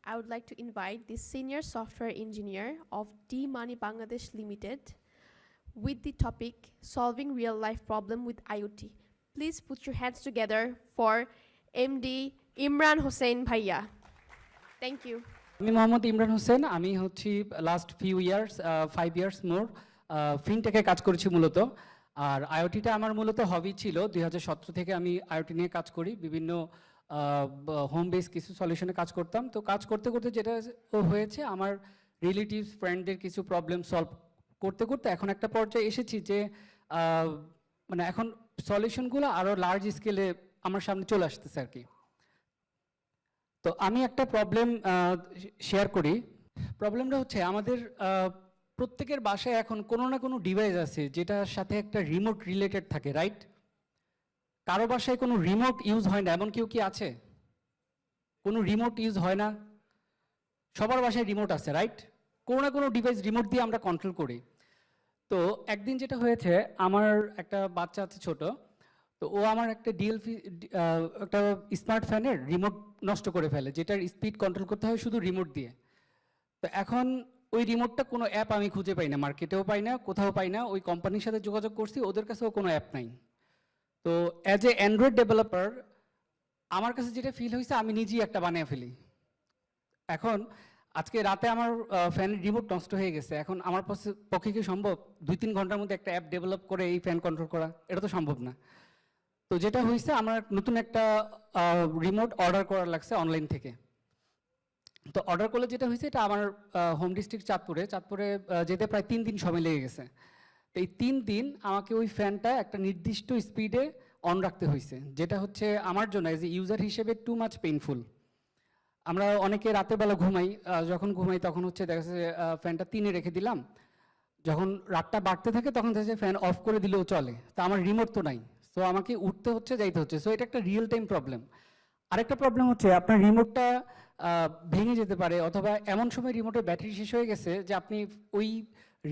I would like to invite the senior software engineer of D-Money Bangladesh Limited with the topic Solving Real Life Problem with IoT. Please put your hands together for MD Imran Hossain Bhaiya. Thank you. আমি মোহাম্মদ ইমরান হোসেন। আমি হচ্ছি last few years 5 years more ফিনটেকে কাজ করেছি মূলত। আর আইওটিটা আমার মূলত হবি ছিল। 2017 থেকে আমি আইওটি নিয়ে কাজ করি, বিভিন্ন হোম বেস কিছু সলিউশনে কাজ করতাম। তো কাজ করতে করতে যেটা হয়েছে, আমার রিলেটিভস ফ্রেন্ডদের কিছু প্রবলেম সলভ করতে করতে এখন একটা পর্যায়ে এসেছি যে মানে এখন সলিউশনগুলো আরও লার্জ স্কেলে আমার সামনে চলে আসতেছে আর কি। তো আমি একটা প্রবলেম শেয়ার করি। প্রবলেমটা হচ্ছে আমাদের প্রত্যেকের বাসায় এখন কোনো না কোনো ডিভাইস আছে যেটার সাথে একটা রিমোট রিলেটেড থাকে, রাইট? কারো বাসায় কোনো রিমোট ইউজ হয় না এমন কেউ কি আছে? কোনো রিমোট ইউজ হয় না? সবার বাসায় রিমোট আছে, রাইট? কোনো না কোনো ডিভাইস রিমোট দিয়ে আমরা কন্ট্রোল করি। তো একদিন যেটা হয়েছে, আমার একটা বাচ্চা আছে ছোট, তো ও আমার একটা একটা স্মার্ট ফ্যানের রিমোট নষ্ট করে ফেলে, যেটার স্পিড কন্ট্রোল করতে হয় শুধু রিমোট দিয়ে। তো এখন ওই রিমোটটা কোনো অ্যাপ আমি খুঁজে পাই না, মার্কেটেও পাই না, কোথাও পাই না। ওই কোম্পানির সাথে যোগাযোগ করছি, ওদের কাছেও কোনো অ্যাপ নাই। তো অ্যাজ এ অ্যান্ড্রয়েড ডেভেলপার আমার কাছে যেটা ফিল হয়েছে, আমি নিজেই একটা বানিয়ে ফেলি। এখন আজকে রাতে আমার ফ্যানের রিমোট নষ্ট হয়ে গেছে। এখন আমার পক্ষে কি সম্ভব 2-3 ঘন্টার মধ্যে একটা অ্যাপ ডেভেলপ করে এই ফ্যান কন্ট্রোল করা? এটা তো সম্ভব না। তো যেটা হয়েছে, আমার নতুন একটা রিমোট অর্ডার করা লাগছে অনলাইন থেকে। তো অর্ডার করলে যেটা হয়েছে, এটা আমার হোম ডিস্ট্রিক্ট চাঁদপুরে যেতে প্রায় 3 দিন সময় লেগে গেছে। তো এই 3 দিন আমাকে ওই ফ্যানটা একটা নির্দিষ্ট স্পিডে অন রাখতে হয়েছে, যেটা হচ্ছে আমার জন্য এজ এ ইউজার হিসেবে টু মাচ পেইনফুল। আমরা অনেকে রাতের বেলা ঘুমাই, যখন ঘুমাই তখন হচ্ছে দেখা যাচ্ছে ফ্যানটা 3-এ রেখে দিলাম, যখন রাতটা বাড়তে থাকে তখন দেখা যায় ফ্যান অফ করে দিলেও চলে। তা আমার রিমোট তো নাই, সো আমাকে উঠতে হচ্ছে, যাইতে হচ্ছে। সো এটা একটা রিয়েল টাইম প্রবলেম। আরেকটা প্রবলেম হচ্ছে, আপনার রিমোটটা ভেঙে যেতে পারে, অথবা এমন সময় রিমোটের ব্যাটারি শেষ হয়ে গেছে যে আপনি ওই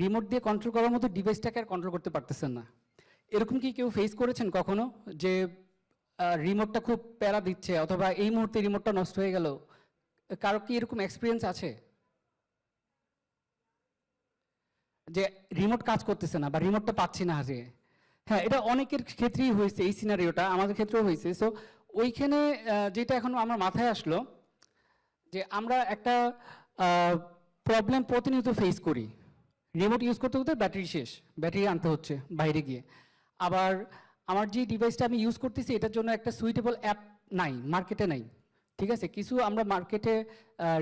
রিমোট দিয়ে কন্ট্রোল করার মতো ডিভাইসটাকে আর কন্ট্রোল করতে পারতেছেন না। এরকম কি কেউ ফেস করেছেন কখনো, যে রিমোটটা খুব প্যারা দিচ্ছে, অথবা এই মুহূর্তে রিমোটটা নষ্ট হয়ে গেল? কারো কি এরকম এক্সপিরিয়েন্স আছে যে রিমোট কাজ করতেছে না বা রিমোটটা পাচ্ছি না হারিয়ে? হ্যাঁ, এটা অনেকের ক্ষেত্রেই হয়েছে, এই সিনারিওটা আমাদের ক্ষেত্রেও হয়েছে। সো ওইখানে যেটা এখন আমার মাথায় আসলো, যে আমরা একটা প্রবলেম প্রতিনিয়ত ফেস করি। রিমোট ইউজ করতে করতে ব্যাটারি শেষ, ব্যাটারি আনতে হচ্ছে বাইরে গিয়ে। আবার আমার যে ডিভাইসটা আমি ইউজ করতেছি, এটার জন্য একটা সুইটেবল অ্যাপ নাই, মার্কেটে নাই। ঠিক আছে, কিছু আমরা মার্কেটে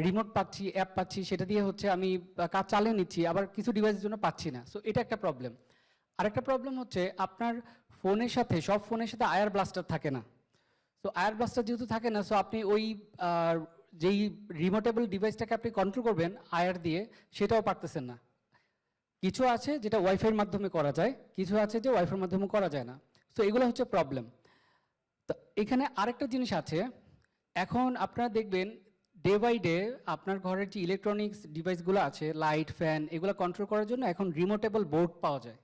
রিমোট পাচ্ছি, অ্যাপ পাচ্ছি, সেটা দিয়ে হচ্ছে আমি কাজ চালিয়ে নিচ্ছি, আবার কিছু ডিভাইসের জন্য পাচ্ছি না। সো এটা একটা প্রবলেম। আরেকটা প্রবলেম হচ্ছে, আপনার ফোনের সাথে, সব ফোনের সাথে আয়ার ব্লাস্টার থাকে না। সো আয়ার ব্লাস্টার যেহেতু থাকে না, সো আপনি ওই যেই রিমোটেবল ডিভাইসটাকে আপনি কন্ট্রোল করবেন আয়ার দিয়ে, সেটাও পারতেছেন না। কিছু আছে যেটা ওয়াইফাইয়ের মাধ্যমে করা যায়, কিছু আছে যে ওয়াইফাইয়ের মাধ্যমে করা যায় না। সো এগুলো হচ্ছে প্রবলেম। তো এখানে আরেকটা জিনিস আছে, এখন আপনারা দেখবেন ডে বাই ডে আপনার ঘরের যে ইলেকট্রনিক্স ডিভাইসগুলো আছে, লাইট, ফ্যান, এগুলো কন্ট্রোল করার জন্য এখন রিমোটেবল বোর্ড পাওয়া যায়।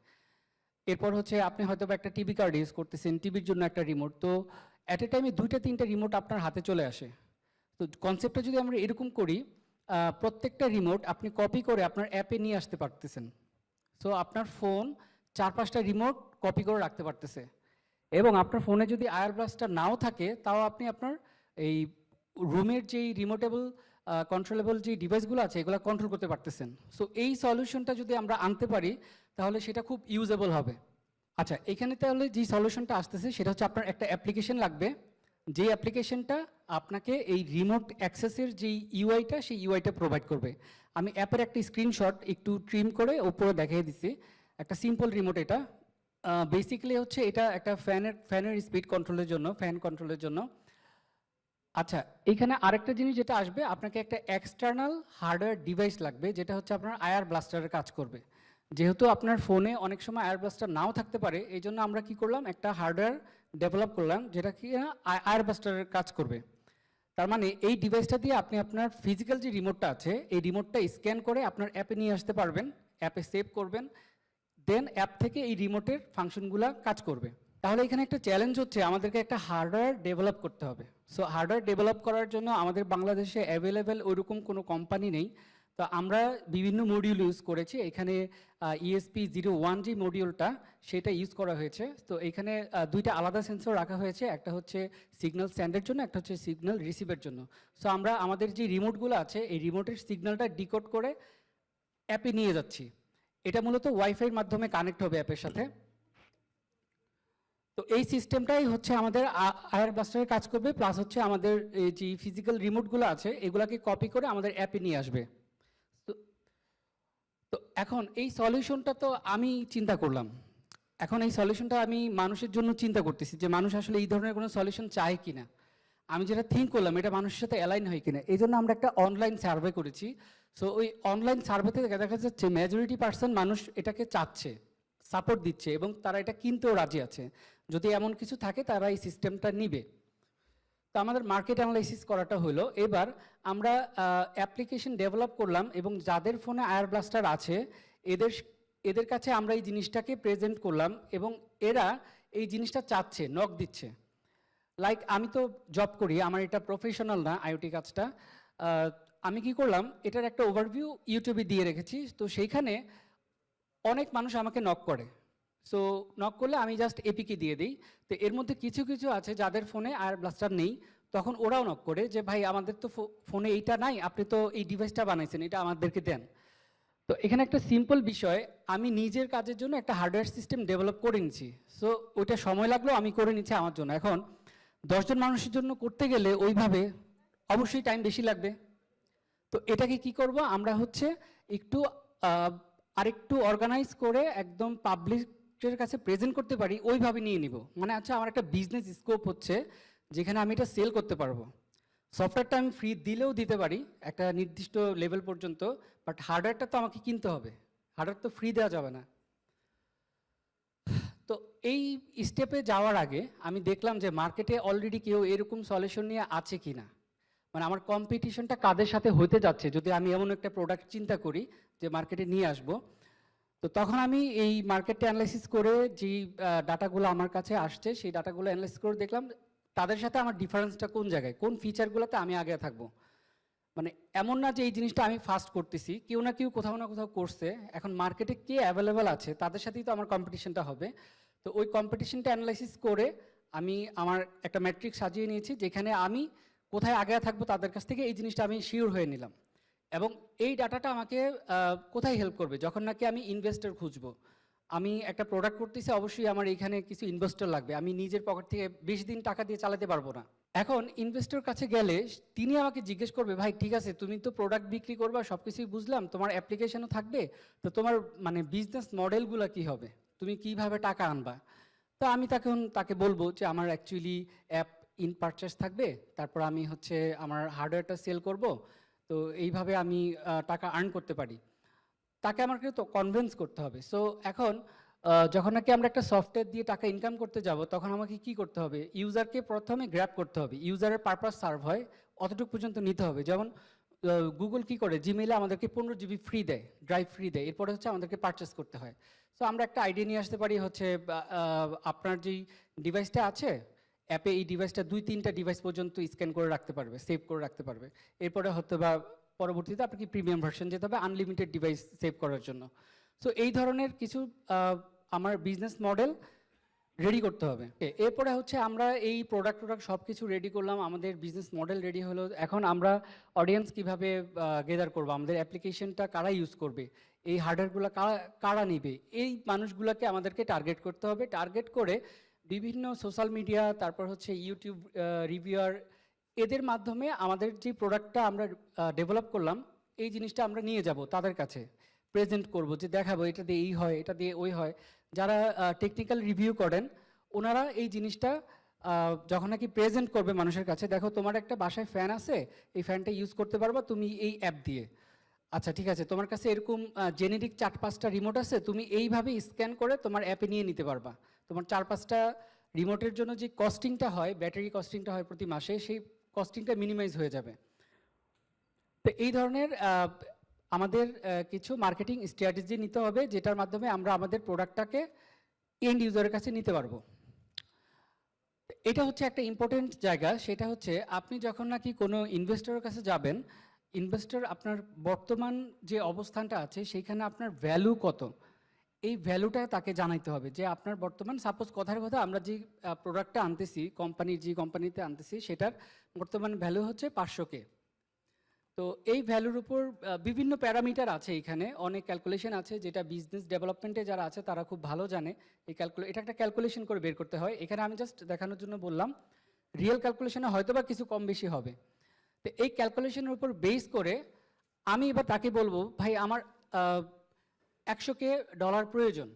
এরপর হচ্ছে আপনি হয়তো একটা টিভি কার্ড ইউজ করতেছেন, টিভির জন্য একটা রিমোট। তো অ্যাট এ টাইমে 2-3টা রিমোট আপনার হাতে চলে আসে। তো কনসেপ্টটা যদি আমরা এরকম করি, প্রত্যেকটা রিমোট আপনি কপি করে আপনার অ্যাপে নিয়ে আসতে পারতেছেন। সো আপনার ফোন 4-5টা রিমোট কপি করে রাখতে পারতেছে, এবং আপনার ফোনে যদি আয়ার ব্লাস্টার নাও থাকে, তাও আপনি আপনার এই রুমের যেই রিমোটেবল কন্ট্রোলেবল যে ডিভাইসগুলো আছে, এগুলো কন্ট্রোল করতে পারতেছেন। সো এই সলিউশনটা যদি আমরা আনতে পারি, তাহলে সেটা খুব ইউজেবল হবে। আচ্ছা, এখানে তাহলে যে সলিউশনটা আসতেছে, সেটা হচ্ছে আপনার একটা অ্যাপ্লিকেশন লাগবে, যে অ্যাপ্লিকেশনটা আপনাকে এই রিমোট অ্যাক্সেসের যেই ইউআইটা, সেই ইউআইটা প্রোভাইড করবে। আমি অ্যাপের একটা স্ক্রিনশট একটু ট্রিম করে উপরে দেখিয়ে দিচ্ছি। একটা সিম্পল রিমোট, এটা বেসিক্যালি হচ্ছে এটা একটা ফ্যানের স্পিড কন্ট্রোলের জন্য, ফ্যান কন্ট্রোলের জন্য। আচ্ছা, এখানে আরেকটা জিনিস যেটা আসবে, আপনাকে একটা এক্সটার্নাল হার্ডওয়্যার ডিভাইস লাগবে, যেটা হচ্ছে আপনার আয়ার ব্লাস্টারের কাজ করবে। যেহেতু আপনার ফোনে অনেক সময় আয়ার ব্লাস্টার নাও থাকতে পারে, এই জন্য আমরা কি করলাম, একটা হার্ডওয়্যার ডেভেলপ করলাম, যেটা কি আয়ার ব্লাস্টারের কাজ করবে। তার মানে এই ডিভাইসটা দিয়ে আপনি আপনার ফিজিক্যাল যে রিমোটটা আছে, এই রিমোটটা স্ক্যান করে আপনার অ্যাপে নিয়ে আসতে পারবেন, অ্যাপে সেভ করবেন, দেন অ্যাপ থেকে এই রিমোটের ফাংশনগুলো কাজ করবে। তাহলে এখানে একটা চ্যালেঞ্জ হচ্ছে আমাদেরকে একটা হার্ডওয়্যার ডেভেলপ করতে হবে। সো হার্ডওয়্যার ডেভেলপ করার জন্য আমাদের বাংলাদেশে অ্যাভেলেবেল ওইরকম কোনো কোম্পানি নেই। তো আমরা বিভিন্ন মডিউল ইউজ করেছি। এখানে ESP01 যে মডিউলটা সেটা ইউজ করা হয়েছে। তো এখানে দুইটা আলাদা সেন্সর রাখা হয়েছে, একটা হচ্ছে সিগন্যাল সেন্ডের জন্য, একটা হচ্ছে সিগন্যাল রিসিভের জন্য। সো আমরা আমাদের যে রিমোটগুলো আছে এই রিমোটের সিগন্যালটা ডিকোড করে অ্যাপে নিয়ে যাচ্ছি। এটা মূলত ওয়াইফাইয়ের মাধ্যমে কানেক্ট হবে অ্যাপের সাথে। তো এই সিস্টেমটাই হচ্ছে আমাদের আয়ার ব্লাস্টারে কাজ করবে, প্লাস হচ্ছে আমাদের এই যে ফিজিক্যাল রিমোটগুলো আছে এগুলাকে কপি করে আমাদের অ্যাপে নিয়ে আসবে। তো তো এখন এই সলিউশনটা তো আমি চিন্তা করলাম, এখন এই সলিউশনটা আমি মানুষের জন্য চিন্তা করতেছি যে মানুষ আসলে এই ধরনের কোনো সলিউশন চায় কিনা। আমি যেটা থিঙ্ক করলাম এটা মানুষের সাথে অ্যালাইন হয় কিনা, এই জন্য আমরা একটা অনলাইন সার্ভে করেছি। সো ওই অনলাইন সার্ভেতে দেখা যাচ্ছে মেজরিটি পার্সন মানুষ এটাকে চাচ্ছে, সাপোর্ট দিচ্ছে এবং তারা এটা কিনতেও রাজি আছে। যদি এমন কিছু থাকে তারা এই সিস্টেমটা নিবে। তো আমাদের মার্কেট অ্যানালাইসিস করাটা হলো, এবার আমরা অ্যাপ্লিকেশন ডেভেলপ করলাম এবং যাদের ফোনে আয়ার ব্লাস্টার আছে এদের এদের কাছে আমরা এই জিনিসটাকে প্রেজেন্ট করলাম এবং এরা এই জিনিসটা চাচ্ছে, নক দিচ্ছে। লাইক আমি তো জব করি, আমার এটা প্রফেশনাল না আইওটি কাজটা। আমি কি করলাম, এটার একটা ওভারভিউ ইউটিউবে দিয়ে রেখেছি। তো সেইখানে অনেক মানুষ আমাকে নক করে। সো নক করলে আমি জাস্ট এপিকে দিয়ে দিই। তো এর মধ্যে কিছু কিছু আছে যাদের ফোনে আয়ার ব্লাস্টার নেই, তখন ওরাও নক করে যে ভাই আমাদের তো ফোনে এইটা নাই, আপনি তো এই ডিভাইসটা বানাইছেন, এটা আমাদেরকে দেন। তো এখানে একটা সিম্পল বিষয়, আমি নিজের কাজের জন্য একটা হার্ডওয়্যার সিস্টেম ডেভেলপ করে নিচ্ছি। সো ওইটা সময় লাগলো, আমি করে নিচ্ছি আমার জন্য। এখন 10 জন মানুষের জন্য করতে গেলে ওইভাবে অবশ্যই টাইম বেশি লাগবে। তো এটাকে কি করব, আমরা হচ্ছে একটু আরেকটু অর্গানাইজ করে একদম পাবলিকের কাছে প্রেজেন্ট করতে পারি ওইভাবে নিয়ে নিব। মানে আচ্ছা আমার একটা বিজনেস স্কোপ হচ্ছে যেখানে আমি এটা সেল করতে পারবো। সফটওয়্যারটা আমি ফ্রি দিলেও দিতে পারি একটা নির্দিষ্ট লেভেল পর্যন্ত, বাট হার্ডওয়্যারটা তো আমাকে কিনতে হবে, হার্ডওয়্যার তো ফ্রি দেওয়া যাবে না। তো এই স্টেপে যাওয়ার আগে আমি দেখলাম যে মার্কেটে অলরেডি কেউ এরকম সলিউশন নিয়ে আছে কিনা, মানে আমার কম্পিটিশনটা কাদের সাথে হতে যাচ্ছে যদি আমি এমন একটা প্রোডাক্ট চিন্তা করি যে মার্কেটে নিয়ে আসব। তো তখন আমি এই মার্কেটটা অ্যানালাইসিস করে যেই ডাটাগুলো আমার কাছে আসছে সেই ডাটাগুলো অ্যানালাইসিস করে দেখলাম তাদের সাথে আমার ডিফারেন্সটা কোন জায়গায়, কোন ফিচারগুলোতে আমি আগে থাকবো। মানে এমন না যে এই জিনিসটা আমি ফার্স্ট করতেছি, কেউ না কেউ কোথাও না কোথাও করছে, এখন মার্কেটে কে অ্যাভেলেবেল আছে তাদের সাথেই তো আমার কম্পিটিশনটা হবে। তো ওই কম্পিটিশনটা অ্যানালাইসিস করে আমি আমার একটা ম্যাট্রিক্স সাজিয়ে নিয়েছি যেখানে আমি কোথায় আগে থাকবো তাদের কাছ থেকে, এই জিনিসটা আমি শিওর হয়ে নিলাম। এবং এই ডাটাটা আমাকে কোথায় হেল্প করবে, যখন নাকি আমি ইনভেস্টর খুঁজবো। আমি একটা প্রোডাক্ট করতেছি, অবশ্যই আমার এখানে কিছু ইনভেস্টর লাগবে, আমি নিজের পকেট থেকে বেশি দিন টাকা দিয়ে চালাতে পারবো না। এখন ইনভেস্টর কাছে গেলে তিনি আমাকে জিজ্ঞেস করবে, ভাই ঠিক আছে তুমি তো প্রোডাক্ট বিক্রি করবা, সব কিছুই বুঝলাম, তোমার অ্যাপ্লিকেশনও থাকবে, তো তোমার মানে বিজনেস মডেলগুলো কি হবে, তুমি কিভাবে টাকা আনবা। তো আমি তাকে বলবো যে আমার অ্যাকচুয়ালি অ্যাপ ইন পারচেস থাকবে, তারপর আমি হচ্ছে আমার হার্ডওয়্যারটা সেল করব, তো এইভাবে আমি টাকা আর্ন করতে পারি। তাকে আমাকে তো কনভিন্স করতে হবে। সো এখন যখন নাকি আমরা একটা সফটওয়্যার দিয়ে টাকা ইনকাম করতে যাব তখন আমাকে কি করতে হবে, ইউজারকে প্রথমে গ্র্যাব করতে হবে, ইউজারের পারপাস সার্ভ হয় অতটুকু পর্যন্ত নিতে হবে। যেমন গুগল কি করে, জিমেইলে আমাদেরকে 15 GB ফ্রি দেয়, ড্রাইভ ফ্রি দেয়, এরপরে হচ্ছে আমাদেরকে পারচেস করতে হয়। সো আমরা একটা আইডিয়া নিয়ে আসতে পারি হচ্ছে আপনার যেই ডিভাইসটা আছে অ্যাপে, এই ডিভাইসটা 2-3টা ডিভাইস পর্যন্ত স্ক্যান করে রাখতে পারবে, সেভ করে রাখতে পারবে। এরপরে হয়তো বা পরবর্তীতে আপনাকে প্রিমিয়াম ভার্সন যেতে হবে আনলিমিটেড ডিভাইস সেভ করার জন্য। সো এই ধরনের কিছু আমার বিজনেস মডেল রেডি করতে হবে। এরপরে হচ্ছে আমরা এই প্রোডাক্ট সব কিছু রেডি করলাম, আমাদের বিজনেস মডেল রেডি হলো। এখন আমরা অডিয়েন্স কিভাবে গেদার করবো, আমাদের অ্যাপ্লিকেশনটা কারা ইউজ করবে, এই হার্ডওয়্যারগুলো কারা নিবে, এই মানুষগুলোকে আমাদেরকে টার্গেট করতে হবে। টার্গেট করে বিভিন্ন সোশ্যাল মিডিয়া, তারপর হচ্ছে ইউটিউব রিভিউয়ার, এদের মাধ্যমে আমাদের যে প্রোডাক্টটা আমরা ডেভেলপ করলাম এই জিনিসটা আমরা নিয়ে যাব তাদের কাছে, প্রেজেন্ট করব, যে দেখাবো এটা দিয়ে এই হয়, এটা দিয়ে ওই হয়। যারা টেকনিক্যাল রিভিউ করেন ওনারা এই জিনিসটা যখন নাকি প্রেজেন্ট করবে মানুষের কাছে, দেখো তোমার একটা বাসায় ফ্যান আছে, এই ফ্যানটা ইউজ করতে পারবা তুমি এই অ্যাপ দিয়ে। আচ্ছা ঠিক আছে, তোমার কাছে এরকম জেনেরিক 4-5টা রিমোট আছে, তুমি এইভাবে স্ক্যান করে তোমার অ্যাপে নিয়ে নিতে পারবা। তোমার 4-5টা রিমোটের জন্য যে কস্টিংটা হয়, ব্যাটারি কস্টিংটা হয় প্রতি মাসে, সেই কস্টিংটা মিনিমাইজ হয়ে যাবে। তো এই ধরনের আমাদের কিছু মার্কেটিং স্ট্র্যাটেজি নিতে হবে যেটার মাধ্যমে আমরা আমাদের প্রোডাক্টটাকে এন্ড ইউজারের কাছে নিতে পারবো। এটা হচ্ছে একটা ইম্পর্টেন্ট জায়গা, সেটা হচ্ছে আপনি যখন নাকি কোনো ইনভেস্টরের কাছে যাবেন, ইনভেস্টর আপনার বর্তমান যে অবস্থানটা আছে সেইখানে আপনার ভ্যালু কত, এই ভ্যালুটা তাকে জানাইতে হবে যে আপনার বর্তমান, সাপোজ কথার কথা আমরা যে প্রোডাক্টটা আনতেছি, যে কোম্পানিতে আনতেছি সেটার বর্তমান ভ্যালু হচ্ছে 500K। তো এই ভ্যালুর উপর বিভিন্ন প্যারামিটার আছে, এখানে অনেক ক্যালকুলেশন আছে, যেটা বিজনেস ডেভেলপমেন্টে যারা আছে তারা খুব ভালো জানে। এটা একটা ক্যালকুলেশন করে বের করতে হয়, এখানে আমি জাস্ট দেখানোর জন্য বললাম। রিয়েল ক্যালকুলেশনে হয়তো বা কিছু কম বেশি হবে। তো এই ক্যালকুলেশনের উপর বেস করে আমি এবার তাকে বলবো, ভাই আমার 100K ডলার প্রয়োজন।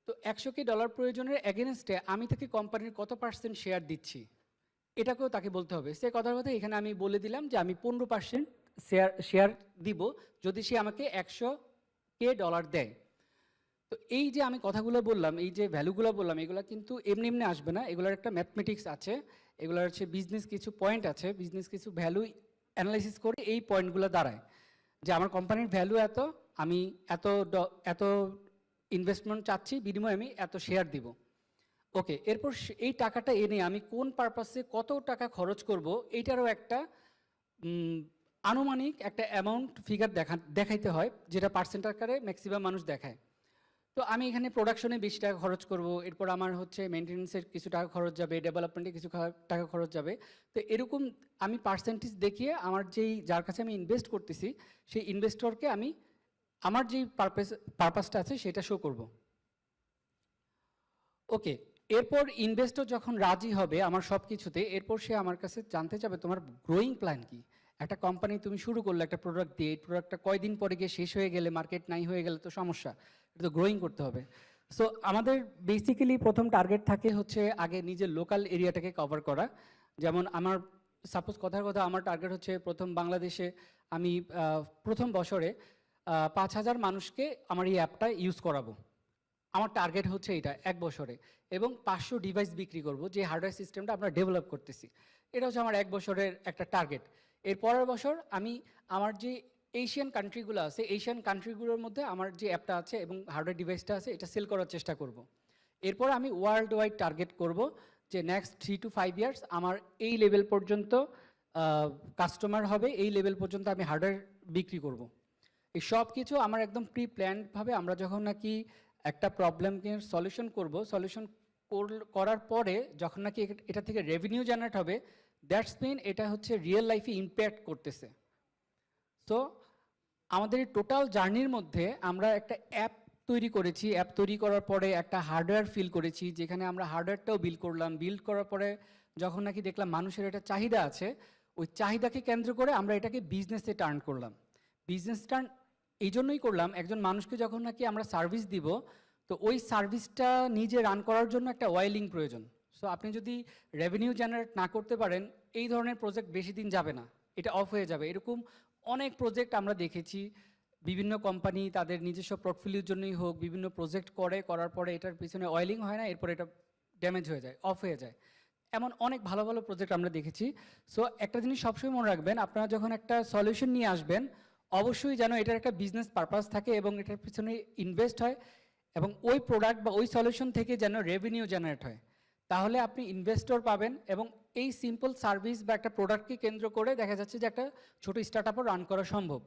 তো 100K ডলার প্রয়োজনের এগেনস্টে আমি তাকে কোম্পানির কত পার্সেন্ট শেয়ার দিচ্ছি, এটাকেও তাকে বলতে হবে। সে কথার কথা এখানে আমি বলে দিলাম যে আমি 15% শেয়ার দিব যদি সে আমাকে 100K ডলার দেয়। তো এই যে আমি কথাগুলো বললাম, এই যে ভ্যালুগুলো বললাম, এগুলো কিন্তু এমনি এমনি আসবে না, এগুলোর একটা ম্যাথমেটিক্স আছে, এগুলোর হচ্ছে বিজনেস কিছু পয়েন্ট আছে, বিজনেস কিছু ভ্যালু অ্যানালাইসিস করে এই পয়েন্টগুলো দাঁড়ায় যে আমার কোম্পানির ভ্যালু এত, আমি এত ইনভেস্টমেন্ট চাচ্ছি, বিনিময়ে আমি এত শেয়ার দিব। ওকে, এরপর এই টাকাটা এনে আমি কোন পারপাসে কত টাকা খরচ করব, এইটারও একটা আনুমানিক একটা অ্যামাউন্ট ফিগার দেখাইতে হয়, যেটা পার্সেন্ট আকারে ম্যাক্সিমাম মানুষ দেখায়। তো আমি এখানে প্রোডাকশনে বেশি টাকা খরচ করব, এরপর আমার হচ্ছে মেনটেন্যান্সের কিছু টাকা খরচ যাবে, ডেভেলপমেন্টে কিছু টাকা খরচ যাবে। তো এরকম আমি পার্সেন্টেজ দেখিয়ে আমার যার কাছে আমি ইনভেস্ট করতেছি সেই ইনভেস্টরকে আমি আমার যেই পারপাসটা আছে সেটা শো করব। ওকে, এরপর ইনভেস্টর যখন রাজি হবে আমার সব কিছুতে, এরপর সে আমার কাছে জানতে চাবে তোমার গ্রোয়িং প্ল্যান কি। একটা কোম্পানি তুমি শুরু করলে একটা প্রোডাক্ট দিয়ে, এই প্রোডাক্টটা কয়দিন পরে গিয়ে শেষ হয়ে গেলে, মার্কেট নাই হয়ে গেলে তো সমস্যা, এটা তো গ্রোয়িং করতে হবে। সো আমাদের বেসিক্যালি প্রথম টার্গেট থাকে হচ্ছে আগে নিজের লোকাল এরিয়াটাকে কভার করা। যেমন আমার সাপোজ কথার কথা আমার টার্গেট হচ্ছে প্রথম বাংলাদেশে আমি প্রথম বছরে 5,000 মানুষকে আমার এই অ্যাপটা ইউজ করাবো। আমার টার্গেট হচ্ছে এটা 1 বছরে, এবং 500 ডিভাইস বিক্রি করব, যে হার্ডওয়্যার সিস্টেমটা আমরা ডেভেলপ করতেছি। এটা হচ্ছে আমার 1 বছরের একটা টার্গেট। এর পরের বছর আমি আমার যে এশিয়ান কান্ট্রিগুলো আছে, এশিয়ান কান্ট্রিগুলোর মধ্যে আমার যে অ্যাপটা আছে এবং হার্ডওয়্যার ডিভাইসটা আছে এটা সেল করার চেষ্টা করব। এরপর আমি ওয়ার্ল্ড ওয়াইড টার্গেট করব যে নেক্সট 3 to 5 ইয়ার্স আমার এই লেভেল পর্যন্ত কাস্টমার হবে, এই লেভেল পর্যন্ত আমি হার্ডওয়্যার বিক্রি করব। এই সব কিছু আমার একদম প্রি প্ল্যান্ডভাবে, আমরা যখন নাকি একটা প্রবলেমকে সলিউশন করব, সলিউশন করার পরে যখন নাকি এটা থেকে রেভিনিউ জেনারেট হবে, দ্যাটস মিন এটা হচ্ছে রিয়েল লাইফে ইম্প্যাক্ট করতেছে। সো আমাদের এই টোটাল জার্নির মধ্যে আমরা একটা অ্যাপ তৈরি করেছি, অ্যাপ তৈরি করার পরে একটা হার্ডওয়্যার ফিল করেছি, যেখানে আমরা হার্ডওয়্যারটাও বিল্ড করলাম। বিল্ড করার পরে যখন নাকি দেখলাম মানুষের একটা চাহিদা আছে, ওই চাহিদাকে কেন্দ্র করে আমরা এটাকে বিজনেসে টার্ন করলাম। বিজনেস টার্ন এই জন্যই করলাম, একজন মানুষকে যখন নাকি আমরা সার্ভিস দিব, তো ওই সার্ভিসটা নিজে রান করার জন্য একটা ওয়াইলিং প্রয়োজন। সো আপনি যদি রেভিনিউ জেনারেট না করতে পারেন, এই ধরনের প্রজেক্ট বেশি দিন যাবে না, এটা অফ হয়ে যাবে। এরকম অনেক প্রজেক্ট আমরা দেখেছি, বিভিন্ন কোম্পানি তাদের নিজস্ব পোর্টফোলিওর জন্যই হোক বিভিন্ন প্রজেক্ট করার পরে এটার পিছনে অয়েলিং হয় না, এরপর এটা ড্যামেজ হয়ে যায়, অফ হয়ে যায়। এমন অনেক ভালো ভালো প্রজেক্ট আমরা দেখেছি। সো একটা জিনিস সবসময় মনে রাখবেন, আপনারা যখন একটা সলিউশন নিয়ে আসবেন, অবশ্যই যেন এটার একটা বিজনেস পারপাস থাকে এবং এটার পিছনে ইনভেস্ট হয়, এবং ওই প্রোডাক্ট বা ওই সলিউশন থেকে যেন রেভিনিউ জেনারেট হয়। তাহলে আপনি ইনভেস্টর পাবেন, এবং এই সিম্পল সার্ভিস বা একটা প্রোডাক্টকে কেন্দ্র করে দেখা যাচ্ছে যে একটা ছোট স্টার্ট আপও রান করা সম্ভব।